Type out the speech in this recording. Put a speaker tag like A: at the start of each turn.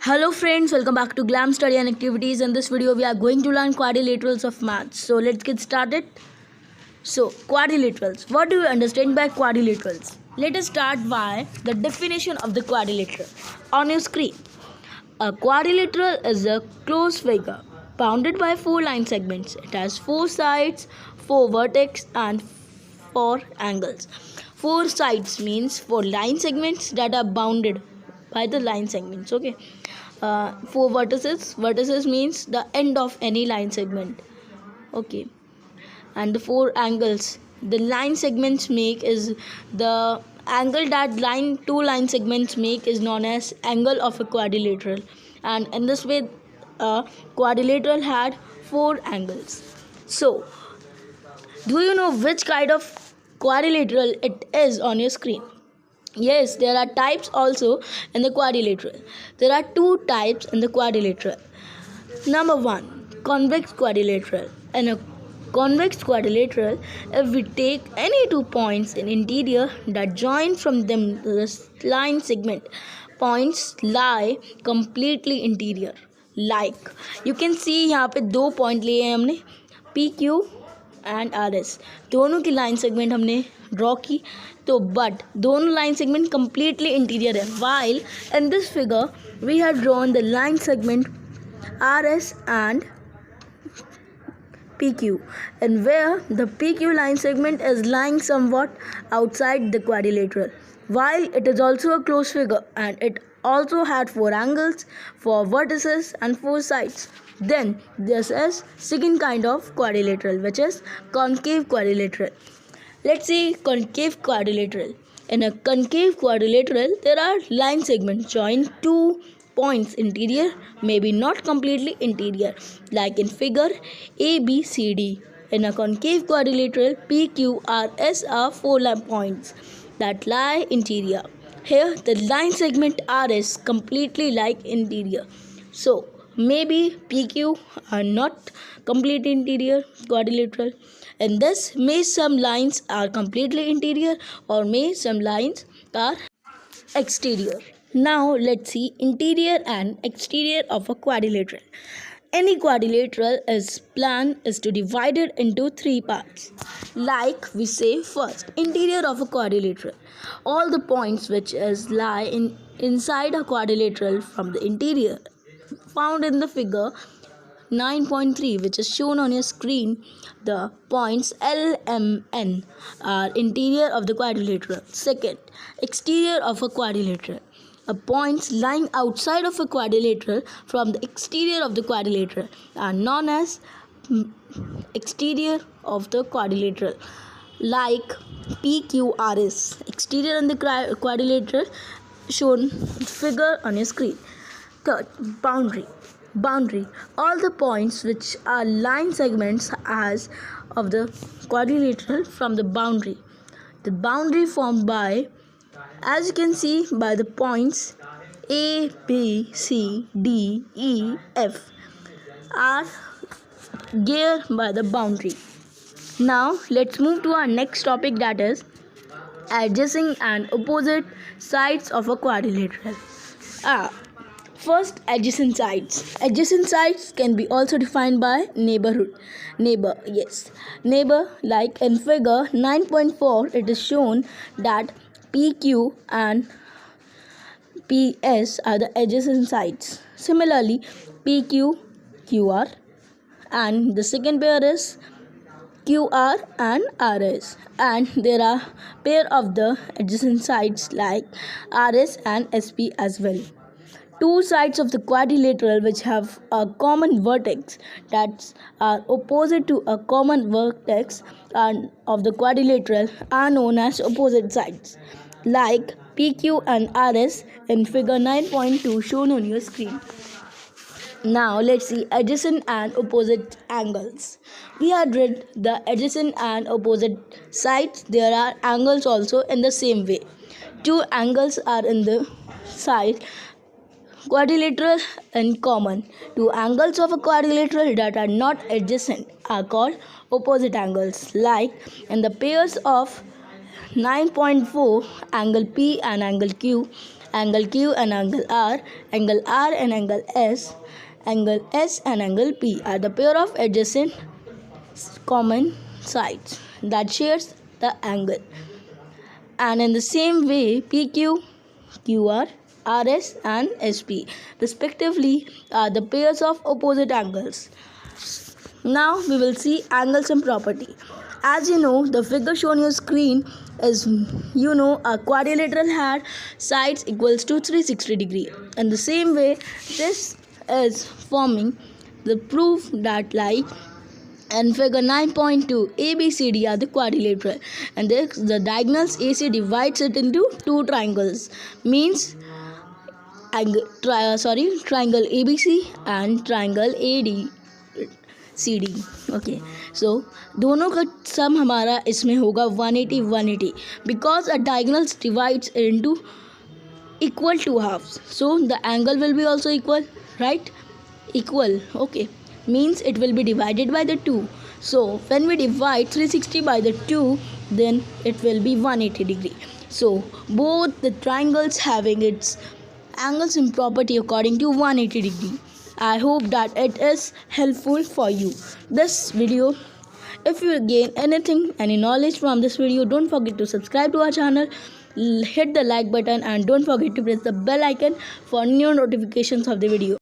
A: Hello friends, welcome back to Glam Study and Activities. In this video, we are going to learn quadrilaterals of maths. So let's get started. So quadrilaterals. What do you understand by quadrilaterals? Let us start by the definition of the quadrilateral on your screen. A quadrilateral is a closed figure bounded by four line segments. It has four sides, four vertices, and four angles. Four sides means four line segments that are bounded by the line segments. Okay. Four vertices means the end of any line segment. Okay. And the four angles the line segments make is the angle that two line segments make is known as angle of a quadrilateral, and in this way a quadrilateral had four angles. So do you know which kind of quadrilateral it is on your screen? Yes, there are types also in the quadrilateral. There are two types in the quadrilateral. Number one, convex quadrilateral. In a convex quadrilateral, if we take any 2 points in interior that join from them the line segment, points lie completely interior. Like you can see यहाँ पे दो point लिए हैं हमने PQ and RS, दोनों की line segment हमने draw की. तो बट दोनों लाइन सेगमेंट completely इंटीरियर है. while in this figure we have drawn the line segment RS and PQ, and where the PQ line segment is lying somewhat outside the quadrilateral, while it is also a closed figure and it also had four angles, four vertices, and four sides. Then this is second kind of quadrilateral, which is concave quadrilateral. Let's see concave quadrilateral. In a concave quadrilateral, there are line segments join two points interior, maybe not completely interior, like in figure ABCD. In a concave quadrilateral, PQRS are four points that lie interior. Here, the line segment RS completely like interior. So, maybe PQ are not completely interior quadrilateral. In this, may some lines are completely interior or may some lines are exterior. Now let's see interior and exterior of a quadrilateral. Any quadrilateral plan is to divide it into three parts. Like we say first, interior of a quadrilateral. All the points which lie inside a quadrilateral from the interior found in the figure 9.3, which is shown on your screen. The points L, M, N are interior of the quadrilateral. Second, exterior of a quadrilateral. Points lying outside of a quadrilateral from the exterior of the quadrilateral are known as exterior of the quadrilateral, like PQRS. Exterior on the quadrilateral shown figure on your screen. Third, boundary. All the points which are line segments as of the quadrilateral from the boundary. The boundary formed by, as you can see, by the points A, B, C, D, E, F are geared by the boundary. Now let's move to our next topic, that is adjacent and opposite sides of a quadrilateral. First, adjacent sides. Adjacent sides can be also defined by neighborhood. Neighbor, like in figure 9.4, it is shown that PQ and PS are the adjacent sides. Similarly, PQ, QR, and the second pair is QR and RS, and there are pair of the adjacent sides like RS and SP as well. Two sides of the quadrilateral which have a common vertex that are opposite to a common vertex of the quadrilateral are known as opposite sides, like PQ and RS in figure 9.2 shown on your screen. Now let's see adjacent and opposite angles. We had read the adjacent and opposite sides. There are angles also in the same way. Two angles are in the side quadrilateral in common. Two angles of a quadrilateral that are not adjacent are called opposite angles, like in the pairs of 9.4, angle P and angle Q, angle Q and angle R and angle S and angle P are the pair of adjacent common sides that shares the angle. And in the same way, PQ, QR, RS and SP respectively are the pairs of opposite angles. Now we will see angles and property. As you know, the figure shown on your screen is a quadrilateral had sides equals to 360 degree. In the same way, this is forming the proof that like and figure 9.2 ABCD are the quadrilateral, and the diagonals AC divides it into two triangles, means triangle ABC and triangle ADCD. Okay, so दोनों का सम हमारा इसमें होगा 180 because a diagonals divides into equal to halves, so the angle will be also equal, right? Equal, okay, means it will be divided by the 2. So when we divide 360 by the 2, then it will be 180 degree. So both the triangles having its angles and property according to 180 degree. I hope that it is helpful for you. This video, if you gain any knowledge from this video, don't forget to subscribe to our channel, hit the like button and don't forget to press the bell icon for new notifications of the video.